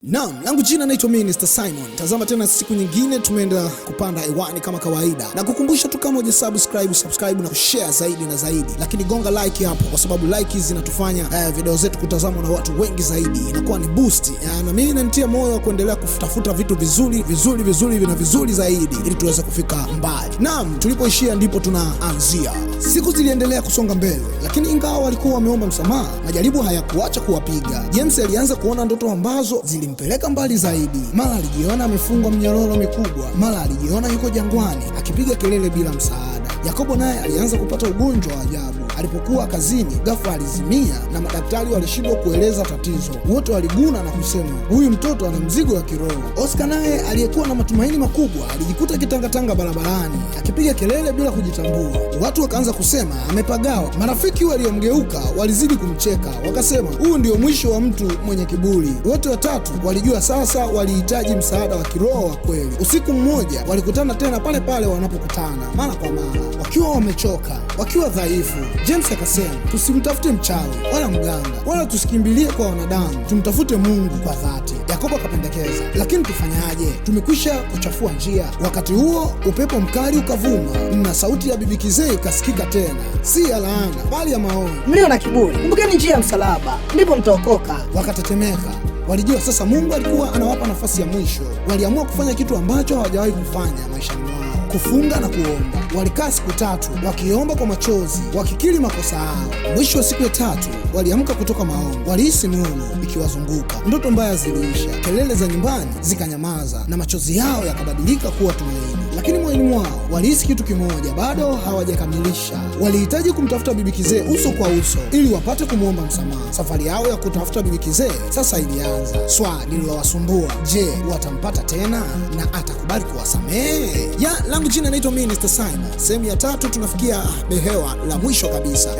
Naam, langu jina naitwa Mr. Simon. Tazama tena siku nyingine tumeenda kupanda hewani kama kawaida. Na kukumbusha tu kama subscribe na kushare zaidi na zaidi. Lakini gonga like hapo kwa sababu like hizi zinatufanya video zetu kutazamwa na watu wengi zaidi. Inakuwa ni boost. Na mimi inanitia moyo wa kuendelea kutafuta vitu vizuri zaidi ili tuweze kufika mbali. Naam, tulipoishia ndipo tunaanzia. Siku ziliendelea kusonga mbele, lakini ingawa walikuwa wameomba msamaha, majaribu hayakuacha kuwapiga. James alianza kuona ndoto ambazo zilimpeleka mbali zaidi. Mara alijiona amefungwa mnyororo mikubwa, mara alijiona yuko jangwani akipiga kelele bila msaada. Yakobo naye alianza kupata ugonjwa wa ajabu. Alipokuwa kazini, ghafla alizimia na madaktari walishindwa kueleza tatizo. Wote waliguna na kusema, huyu mtoto ana mzigo wa kiroho. Oscar naye aliyekuwa na matumaini makubwa alijikuta kitangatanga barabarani akipiga kelele bila kujitambua. Watu wakaanza kusema amepagawa. Marafiki waliomgeuka walizidi kumcheka, wakasema huu ndio mwisho wa mtu mwenye kiburi. Wote watatu walijua sasa walihitaji msaada wa kiroho wa kweli. Usiku mmoja walikutana tena pale pale wanapokutana mara kwa mara, wakiwa wamechoka, wakiwa dhaifu. James akasema, tusimtafute mchawi wala mganga, wala tusikimbilie kwa wanadamu, tumtafute Mungu kwa dhati. Yakobo akapendekeza, lakini tufanyaje? Tumekwisha kuchafua njia. Wakati huo upepo mkali ukavuma na sauti ya bibi Kizee ikasikika tena, si ya laana bali ya maonyo. Mlio na kiburi, kumbukeni njia ya msalaba, ndipo mtaokoka. Wakatetemeka. Walijua sasa Mungu alikuwa anawapa nafasi ya mwisho. Waliamua kufanya kitu ambacho hawajawahi kufanya maishani mwao, kufunga na kuomba. Walikaa siku 3 wakiomba kwa machozi, wakikiri makosa yao. Mwisho wa siku ya 3 waliamka kutoka maombi. Walihisi nuru ikiwazunguka. Ndoto mbaya ziliisha, kelele za nyumbani zikanyamaza na machozi yao yakabadilika kuwa tumaini. Lakini moyoni mwao walihisi kitu kimoja bado hawajakamilisha. Walihitaji kumtafuta bibi Kizee uso kwa uso ili wapate kumwomba msamaha. Safari yao ya kutafuta bibi Kizee sasa ilianza. Swali lililowasumbua, je, watampata tena na atakubali kuwasamehe? Langu jina naitwa Mr. Simon. Sehemu ya 3 tunafikia behewa la mwisho kabisa.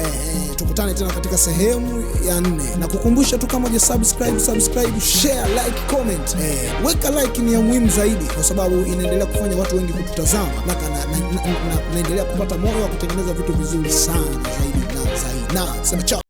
Tukutane tena katika sehemu ya 4. Na kukumbusha tu kama subscribe, share, like, comment. Weka like, ni ya muhimu zaidi kwa sababu inaendelea kufanya watu wengi kututazama na naendelea kupata moyo wa kutengeneza vitu vizuri sana zaidi na zaidi. Na sema ciao.